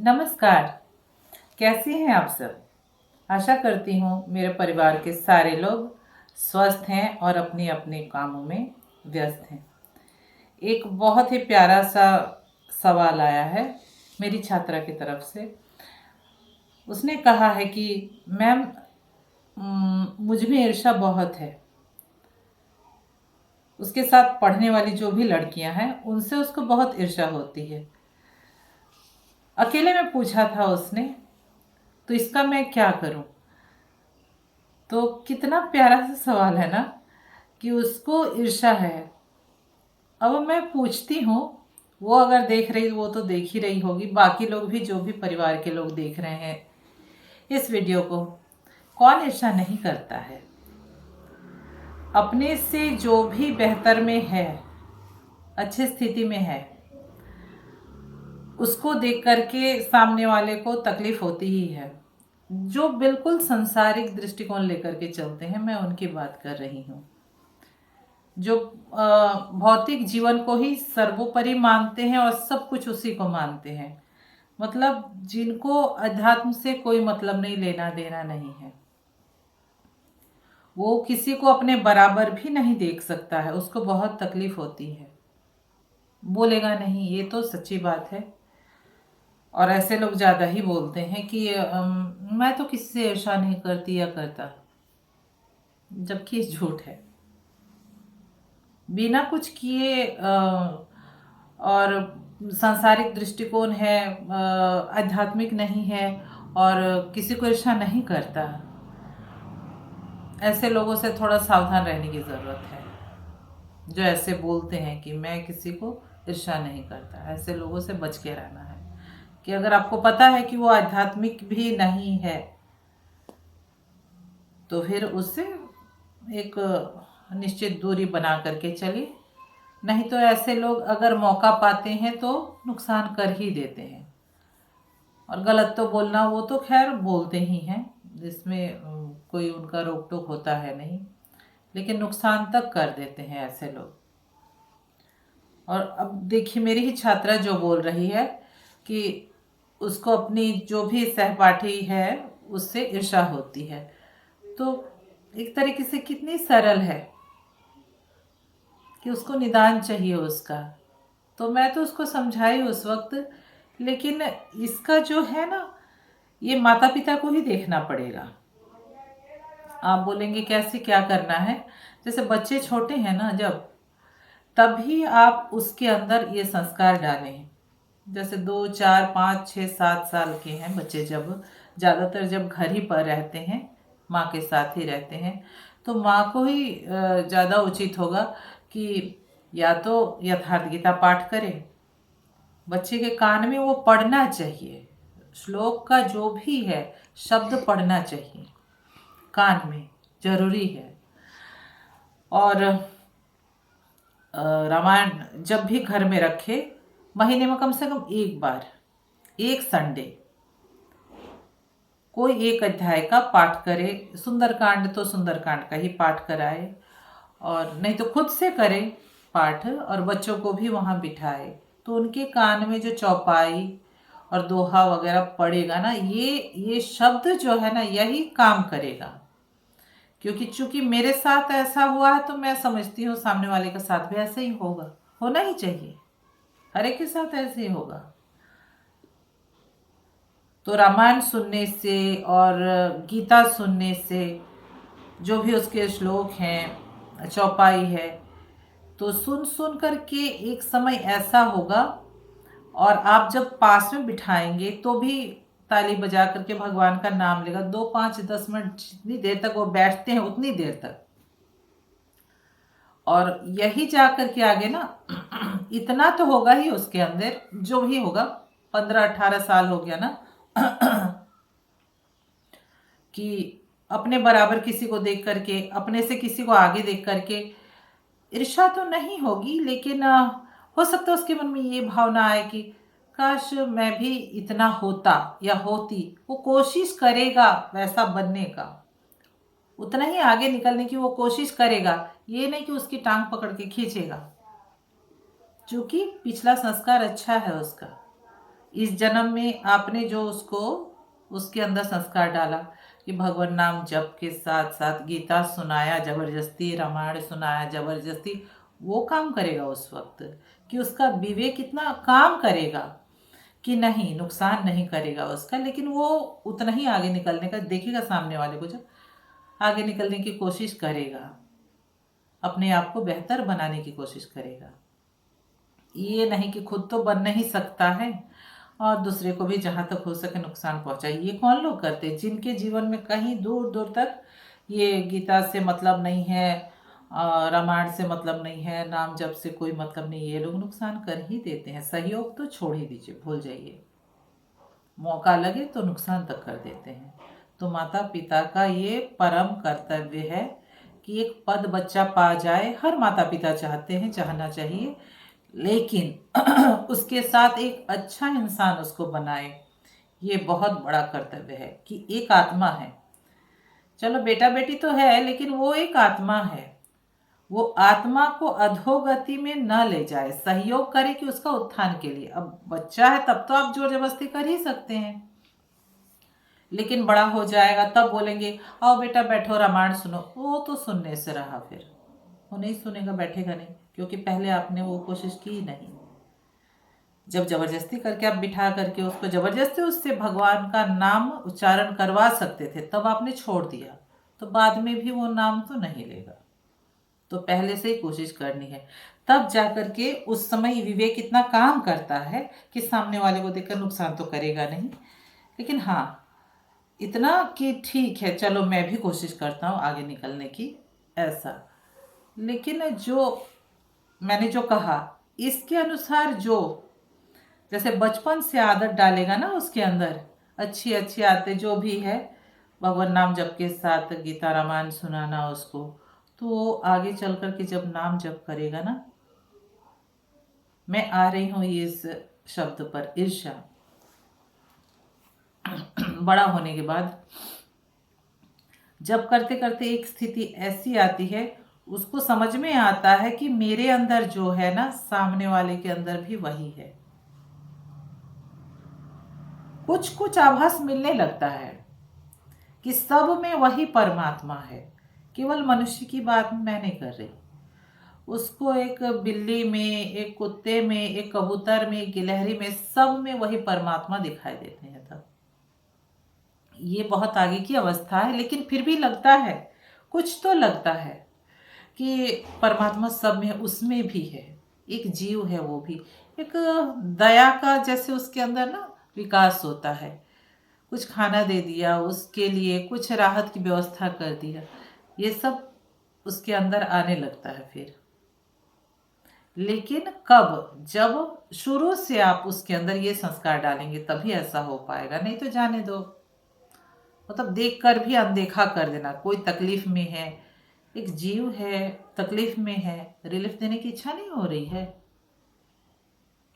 नमस्कार। कैसे हैं आप सब? आशा करती हूँ मेरे परिवार के सारे लोग स्वस्थ हैं और अपने अपने कामों में व्यस्त हैं। एक बहुत ही प्यारा सा सवाल आया है मेरी छात्रा की तरफ से। उसने कहा है कि मैम, मुझ में ईर्ष्या बहुत है। उसके साथ पढ़ने वाली जो भी लड़कियां हैं उनसे उसको बहुत ईर्ष्या होती है। अकेले में पूछा था उसने, तो इसका मैं क्या करूं? तो कितना प्यारा सा सवाल है ना, कि उसको ईर्ष्या है। अब मैं पूछती हूँ, वो अगर देख रही, वो तो देख ही रही होगी, बाकी लोग भी, जो भी परिवार के लोग देख रहे हैं इस वीडियो को, कौन ईर्ष्या नहीं करता है? अपने से जो भी बेहतर में है, अच्छी स्थिति में है, उसको देख करके सामने वाले को तकलीफ होती ही है। जो बिल्कुल संसारिक दृष्टिकोण लेकर के चलते हैं, मैं उनकी बात कर रही हूँ। जो भौतिक जीवन को ही सर्वोपरि मानते हैं और सब कुछ उसी को मानते हैं, मतलब जिनको अध्यात्म से कोई मतलब नहीं, लेना देना नहीं है। वो किसी को अपने बराबर भी नहीं देख सकता है, उसको बहुत तकलीफ होती है। बोलेगा नहीं, ये तो सच्ची बात है। और ऐसे लोग ज़्यादा ही बोलते हैं कि मैं तो किसी से ईर्ष्या नहीं करती या करता, जबकि ये झूठ है। बिना कुछ किए और सांसारिक दृष्टिकोण है, आध्यात्मिक नहीं है और किसी को ईर्ष्या नहीं करता, ऐसे लोगों से थोड़ा सावधान रहने की ज़रूरत है। जो ऐसे बोलते हैं कि मैं किसी को ईर्ष्या नहीं करता, ऐसे लोगों से बच के रहना है। कि अगर आपको पता है कि वो आध्यात्मिक भी नहीं है, तो फिर उससे एक निश्चित दूरी बना करके चलिए। नहीं तो ऐसे लोग अगर मौका पाते हैं तो नुकसान कर ही देते हैं। और गलत तो बोलना, वो तो खैर बोलते ही हैं, जिसमें कोई उनका रोक टोक होता है नहीं, लेकिन नुकसान तक कर देते हैं ऐसे लोग। और अब देखिए, मेरी ही छात्रा जो बोल रही है कि उसको अपनी जो भी सहपाठी है उससे ईर्ष्या होती है, तो एक तरीके से कितनी सरल है कि उसको निदान चाहिए उसका। तो मैं तो उसको समझाई उस वक्त, लेकिन इसका जो है ना, ये माता पिता को ही देखना पड़ेगा। आप बोलेंगे कैसे, क्या करना है? जैसे बच्चे छोटे हैं ना, जब तभी आप उसके अंदर ये संस्कार डालें। जैसे 2 4 5 6 7 साल के हैं बच्चे, जब ज़्यादातर जब घर ही पर रहते हैं, माँ के साथ ही रहते हैं, तो माँ को ही ज़्यादा उचित होगा कि या तो यथार्थ गीता पाठ करें, बच्चे के कान में वो पढ़ना चाहिए। श्लोक का जो भी है शब्द पढ़ना चाहिए, कान में जरूरी है। और रामायण जब भी घर में रखे, महीने में कम से कम एक बार, एक संडे कोई एक अध्याय का पाठ करे। सुंदरकांड तो सुंदरकांड का ही पाठ कराए, और नहीं तो खुद से करे पाठ, और बच्चों को भी वहाँ बिठाए, तो उनके कान में जो चौपाई और दोहा वगैरह पड़ेगा ना, ये शब्द जो है ना, यही काम करेगा। क्योंकि चूंकि मेरे साथ ऐसा हुआ है, तो मैं समझती हूँ सामने वाले के साथ भी ऐसे ही होगा, होना ही चाहिए, हर एक के साथ ऐसे ही होगा। तो रामायण सुनने से और गीता सुनने से, जो भी उसके श्लोक हैं, चौपाई है, तो सुन सुन करके एक समय ऐसा होगा, और आप जब पास में बिठाएंगे तो भी ताली बजा करके भगवान का नाम लेगा। 2 5 10 मिनट जितनी देर तक वो बैठते हैं उतनी देर तक। और यही जा करके आगे ना इतना तो होगा ही उसके अंदर, जो भी होगा, 15 18 साल हो गया ना कि अपने बराबर किसी को देख करके, अपने से किसी को आगे देख करके ईर्ष्या तो नहीं होगी, लेकिन हो सकता है उसके मन में ये भावना आए कि काश मैं भी इतना होता या होती। वो कोशिश करेगा वैसा बनने का, उतना ही आगे निकलने की वो कोशिश करेगा, ये नहीं कि उसकी टांग पकड़ के खींचेगा, क्योंकि पिछला संस्कार अच्छा है उसका। इस जन्म में आपने जो उसको उसके अंदर संस्कार डाला कि भगवान नाम जप के साथ साथ गीता सुनाया जबरदस्ती, रामायण सुनाया जबरदस्ती, वो काम करेगा उस वक्त कि उसका विवेक इतना काम करेगा कि नहीं, नुकसान नहीं करेगा उसका, लेकिन वो उतना ही आगे निकलने का देखेगा सामने वाले को, जब आगे निकलने की कोशिश करेगा, अपने आप को बेहतर बनाने की कोशिश करेगा। ये नहीं कि खुद तो बन नहीं सकता है और दूसरे को भी जहाँ तक हो सके नुकसान पहुँचाए। ये कौन लोग करते हैं जिनके जीवन में कहीं दूर दूर तक ये गीता से मतलब नहीं है, रामायण से मतलब नहीं है, नाम जप से कोई मतलब नहीं, ये लोग नुकसान कर ही देते हैं। सहयोग तो छोड़ ही दीजिए, भूल जाइए, मौका लगे तो नुकसान तक कर देते हैं। तो माता पिता का ये परम कर्तव्य है कि एक पद बच्चा पा जाए, हर माता पिता चाहते हैं, चाहना चाहिए, लेकिन उसके साथ एक अच्छा इंसान उसको बनाए। ये बहुत बड़ा कर्तव्य है कि एक आत्मा है, चलो बेटा बेटी तो है, लेकिन वो एक आत्मा है, वो आत्मा को अधोगति में न ले जाए, सहयोग करे कि उसका उत्थान के लिए। अब बच्चा है तब तो आप जोर जबरदस्ती कर ही सकते हैं, लेकिन बड़ा हो जाएगा तब बोलेंगे आओ बेटा बैठो रामायण सुनो, वो तो सुनने से रहा, फिर वो नहीं सुनेगा, बैठेगा नहीं, क्योंकि पहले आपने वो कोशिश की नहीं। जब जबरदस्ती करके आप बिठा करके उसको जबरदस्ती उससे भगवान का नाम उच्चारण करवा सकते थे, तब आपने छोड़ दिया, तो बाद में भी वो नाम तो नहीं लेगा। तो पहले से ही कोशिश करनी है, तब जाकर के उस समय विवेक इतना काम करता है कि सामने वाले को देखकर नुकसान तो करेगा नहीं, लेकिन हाँ इतना कि ठीक है चलो मैं भी कोशिश करता हूँ आगे निकलने की, ऐसा। लेकिन जो मैंने जो कहा इसके अनुसार, जो जैसे बचपन से आदत डालेगा ना उसके अंदर, अच्छी अच्छी आदतें जो भी है, भगवान नाम जप के साथ गीता रामायण सुनाना उसको, तो वो आगे चल कर के जब नाम जप करेगा ना, मैं आ रही हूँ इस शब्द पर, ईर्ष्या। बड़ा होने के बाद जब करते करते एक स्थिति ऐसी आती है, उसको समझ में आता है कि मेरे अंदर जो है ना, सामने वाले के अंदर भी वही है। कुछ कुछ आभास मिलने लगता है कि सब में वही परमात्मा है। केवल मनुष्य की बात मैं नहीं कर रही, उसको एक बिल्ली में, एक कुत्ते में, एक कबूतर में, एक गिलहरी में, सब में वही परमात्मा दिखाई देते हैं। तब ये बहुत आगे की अवस्था है, लेकिन फिर भी लगता है, कुछ तो लगता है कि परमात्मा सब में, उसमें भी है, एक जीव है, वो भी एक दया का जैसे उसके अंदर ना विकास होता है। कुछ खाना दे दिया उसके लिए, कुछ राहत की व्यवस्था कर दिया, ये सब उसके अंदर आने लगता है फिर। लेकिन कब, जब शुरू से आप उसके अंदर ये संस्कार डालेंगे तभी ऐसा हो पाएगा, नहीं तो जाने दो, मतलब देख कर भी अनदेखा कर देना। कोई तकलीफ में है, एक जीव है तकलीफ में है, रिलीफ देने की इच्छा नहीं हो रही है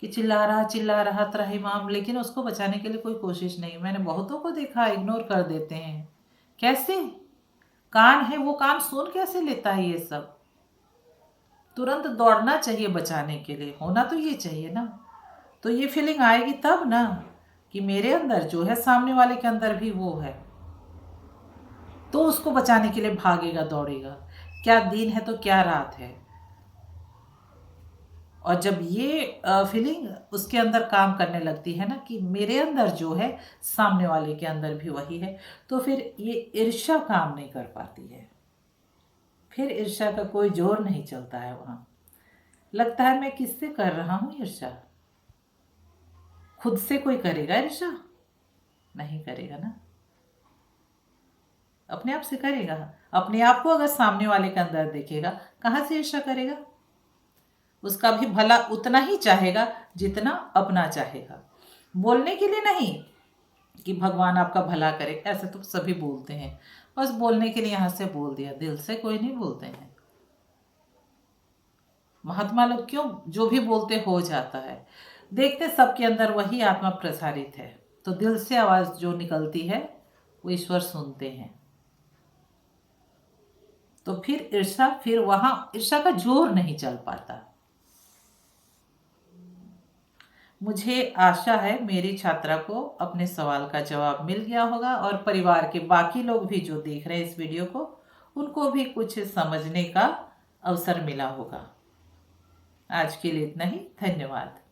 कि चिल्ला रहा त्राहिमाम, लेकिन उसको बचाने के लिए कोई कोशिश नहीं। मैंने बहुतों को देखा इग्नोर कर देते हैं। कैसे? कान है, वो कान सुन कैसे लेता है ये सब? तुरंत दौड़ना चाहिए बचाने के लिए, होना तो ये चाहिए ना। तो ये फीलिंग आएगी तब ना कि मेरे अंदर जो है सामने वाले के अंदर भी वो है, तो उसको बचाने के लिए भागेगा, दौड़ेगा। क्या दिन है तो क्या रात है। और जब ये फीलिंग उसके अंदर काम करने लगती है ना कि मेरे अंदर जो है सामने वाले के अंदर भी वही है, तो फिर ये ईर्ष्या काम नहीं कर पाती है। फिर ईर्ष्या का कोई जोर नहीं चलता है वहाँ। लगता है मैं किससे कर रहा हूँ ईर्ष्या? खुद से कोई करेगा ईर्ष्या? नहीं करेगा ना, अपने आप से करेगा। अपने आप को अगर सामने वाले के अंदर देखेगा, कहाँ से ईर्ष्या करेगा? उसका भी भला उतना ही चाहेगा जितना अपना चाहेगा। बोलने के लिए नहीं कि भगवान आपका भला करे, ऐसे तो सभी बोलते हैं, बस बोलने के लिए यहाँ से बोल दिया, दिल से कोई नहीं बोलते हैं। महात्मा लोग क्यों, जो भी बोलते हो जाता है। देखते सबके अंदर वही आत्मा प्रसारित है, तो दिल से आवाज जो निकलती है वो ईश्वर सुनते हैं। तो फिर ईर्षा, फिर वहां ईर्षा का जोर नहीं चल पाता। मुझे आशा है मेरी छात्रा को अपने सवाल का जवाब मिल गया होगा और परिवार के बाकी लोग भी जो देख रहे हैं इस वीडियो को, उनको भी कुछ समझने का अवसर मिला होगा। आज के लिए इतना ही। धन्यवाद।